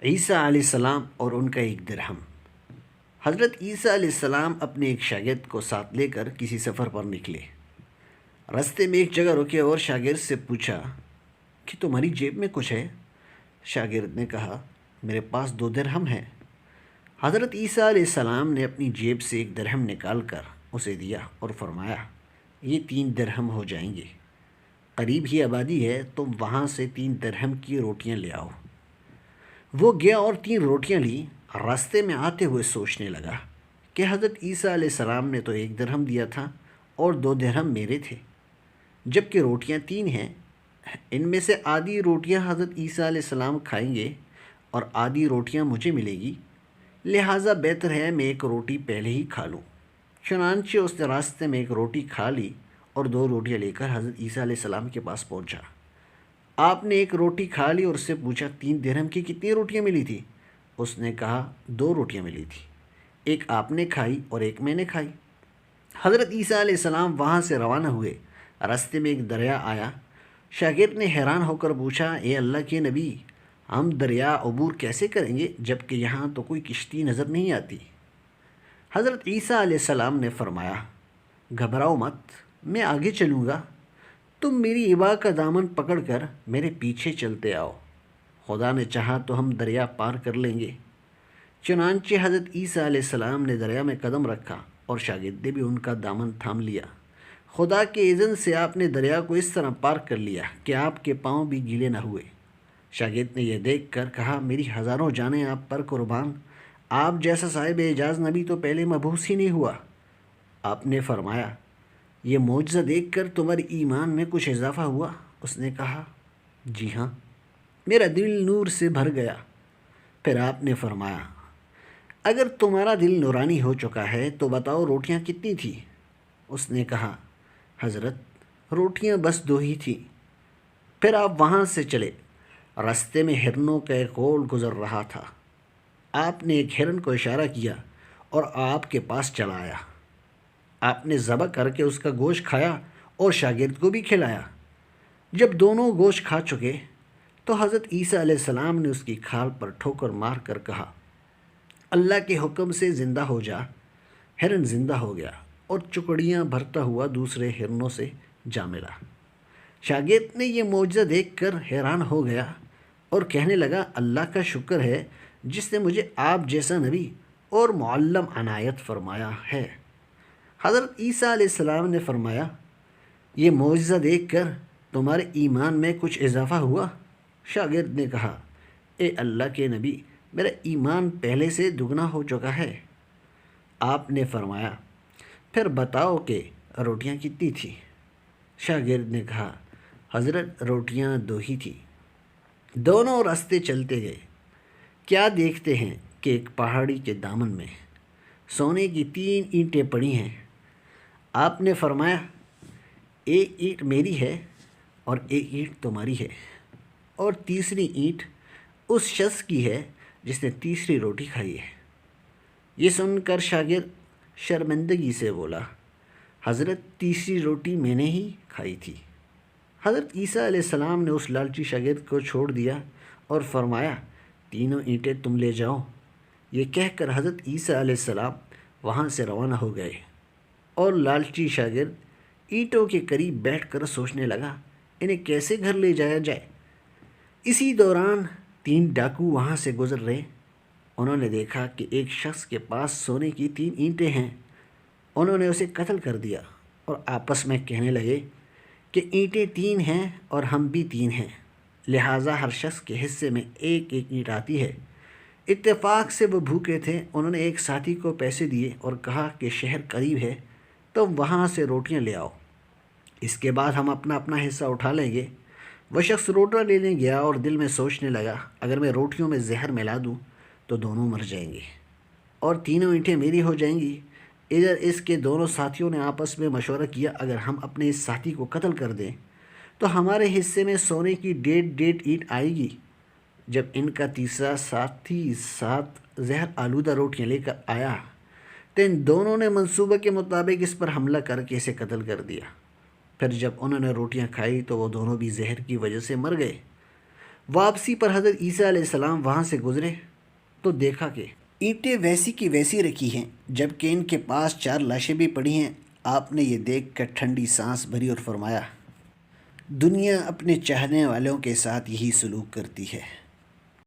عیسیٰ علیہ السلام اور ان کا ایک درہم۔ حضرت عیسیٰ علیہ السلام اپنے ایک شاگرد کو ساتھ لے کر کسی سفر پر نکلے۔ راستے میں ایک جگہ رکے اور شاگرد سے پوچھا کہ تمہاری جیب میں کچھ ہے؟ شاگرد نے کہا میرے پاس 2 درہم ہیں۔ حضرت عیسیٰ علیہ السلام نے اپنی جیب سے ایک درہم نکال کر اسے دیا اور فرمایا یہ 3 درہم ہو جائیں گے، قریب ہی آبادی ہے، تم وہاں سے 3 درہم کی روٹیاں لے آؤ۔ وہ گیا اور 3 روٹیاں لی۔ راستے میں آتے ہوئے سوچنے لگا کہ حضرت عیسیٰ علیہ السلام نے تو 1 درہم دیا تھا اور 2 درہم میرے تھے، جبکہ روٹیاں 3 ہیں۔ ان میں سے آدھی روٹیاں حضرت عیسیٰ علیہ السلام کھائیں گے اور آدھی روٹیاں مجھے ملے گی، لہٰذا بہتر ہے میں 1 روٹی پہلے ہی کھا لوں۔ چنانچہ اس نے راستے میں 1 روٹی کھا لی اور 2 روٹیاں لے کر حضرت عیسیٰ علیہ السلام کے پاس پہنچا۔ آپ نے 1 روٹی کھا لی اور اس سے پوچھا 3 درہم کی کتنی روٹیاں ملی تھی؟ اس نے کہا 2 روٹیاں ملی تھی، ایک آپ نے کھائی اور ایک میں نے کھائی۔ حضرت عیسیٰ علیہ السلام وہاں سے روانہ ہوئے۔ راستے میں ایک دریا آیا۔ شاگرد نے حیران ہو کر پوچھا اے اللہ کے نبی، ہم دریا عبور کیسے کریں گے جبکہ یہاں تو کوئی کشتی نظر نہیں آتی؟ حضرت عیسیٰ علیہ السلام نے فرمایا گھبراؤ مت، میں آگے چلوں گا، تم میری ابا کا دامن پکڑ کر میرے پیچھے چلتے آؤ، خدا نے چاہا تو ہم دریا پار کر لیں گے۔ چنانچہ حضرت عیسیٰ علیہ السلام نے دریا میں قدم رکھا اور شاگرد نے بھی ان کا دامن تھام لیا۔ خدا کے اذن سے آپ نے دریا کو اس طرح پار کر لیا کہ آپ کے پاؤں بھی گیلے نہ ہوئے۔ شاگرد نے یہ دیکھ کر کہا میری ہزاروں جانیں آپ پر قربان، آپ جیسا صاحب اعجاز نبی تو پہلے مبعوث ہی نہیں ہوا۔ آپ نے فرمایا یہ معجزہ دیکھ کر تمہارے ایمان میں کچھ اضافہ ہوا؟ اس نے کہا جی ہاں، میرا دل نور سے بھر گیا۔ پھر آپ نے فرمایا اگر تمہارا دل نورانی ہو چکا ہے تو بتاؤ روٹیاں کتنی تھیں؟ اس نے کہا حضرت روٹیاں بس 2 ہی تھیں۔ پھر آپ وہاں سے چلے۔ راستے میں ہرنوں کا ایک غول گزر رہا تھا۔ آپ نے ایک ہرن کو اشارہ کیا اور آپ کے پاس چلا آیا۔ آپ نے ذبح کر کے اس کا گوشت کھایا اور شاگرد کو بھی کھلایا۔ جب دونوں گوشت کھا چکے تو حضرت عیسیٰ علیہ السلام نے اس کی کھال پر ٹھوکر مار کر کہا اللہ کے حکم سے زندہ ہو جا۔ ہرن زندہ ہو گیا اور چکڑیاں بھرتا ہوا دوسرے ہرنوں سے جا ملا۔ شاگرد نے یہ معجزہ دیکھ کر حیران ہو گیا اور کہنے لگا اللہ کا شکر ہے جس نے مجھے آپ جیسا نبی اور معلم عنایت فرمایا ہے۔ حضرت عیسیٰ علیہ السلام نے فرمایا یہ معجزہ دیکھ کر تمہارے ایمان میں کچھ اضافہ ہوا؟ شاگرد نے کہا اے اللہ کے نبی، میرا ایمان پہلے سے دگنا ہو چکا ہے۔ آپ نے فرمایا پھر بتاؤ کہ روٹیاں کتنی تھیں؟ شاگرد نے کہا حضرت روٹیاں 2 ہی تھیں۔ دونوں راستے چلتے گئے۔ کیا دیکھتے ہیں کہ ایک پہاڑی کے دامن میں سونے کی 3 اینٹیں پڑی ہیں۔ آپ نے فرمایا ایک اینٹ میری ہے اور ایک اینٹ تمہاری ہے اور تیسری اینٹ اس شخص کی ہے جس نے تیسری روٹی کھائی ہے۔ یہ سن کر شاگرد شرمندگی سے بولا حضرت تیسری روٹی میں نے ہی کھائی تھی۔ حضرت عیسیٰ علیہ السلام نے اس لالچی شاگرد کو چھوڑ دیا اور فرمایا 3 اینٹیں تم لے جاؤ۔ یہ کہہ کر حضرت عیسیٰ علیہ السلام وہاں سے روانہ ہو گئے اور لالچی شاگرد اینٹوں کے قریب بیٹھ کر سوچنے لگا انہیں کیسے گھر لے جایا جائے۔ اسی دوران 3 ڈاکو وہاں سے گزر رہے۔ انہوں نے دیکھا کہ ایک شخص کے پاس سونے کی 3 اینٹیں ہیں۔ انہوں نے اسے قتل کر دیا اور آپس میں کہنے لگے کہ اینٹیں 3 ہیں اور ہم بھی 3 ہیں، لہٰذا ہر شخص کے حصے میں ایک ایک اینٹ آتی ہے۔ اتفاق سے وہ بھوکے تھے۔ انہوں نے ایک ساتھی کو پیسے دیے اور کہا کہ شہر قریب ہے تو وہاں سے روٹیاں لے آؤ، اس کے بعد ہم اپنا اپنا حصہ اٹھا لیں گے۔ وہ شخص روٹیاں لینے گیا اور دل میں سوچنے لگا اگر میں روٹیوں میں زہر ملا دوں تو دونوں مر جائیں گے اور 3 اینٹیں میری ہو جائیں گی۔ ادھر اس کے دونوں ساتھیوں نے آپس میں مشورہ کیا اگر ہم اپنے اس ساتھی کو قتل کر دیں تو ہمارے حصے میں سونے کی 1.5 اینٹ آئے گی۔ جب ان کا تیسرا ساتھی 7 زہر آلودہ روٹیاں لے کر آیا تو ان دونوں نے منصوبہ کے مطابق اس پر حملہ کر کے اسے قتل کر دیا۔ پھر جب انہوں نے روٹیاں کھائی تو وہ دونوں بھی زہر کی وجہ سے مر گئے۔ واپسی پر حضرت عیسیٰ علیہ السلام وہاں سے گزرے تو دیکھا کہ اینٹیں ویسی کی ویسی رکھی ہیں، جبکہ ان کے پاس 4 لاشیں بھی پڑی ہیں۔ آپ نے یہ دیکھ کر ٹھنڈی سانس بھری اور فرمایا، دنیا اپنے چاہنے والوں کے ساتھ یہی سلوک کرتی ہے۔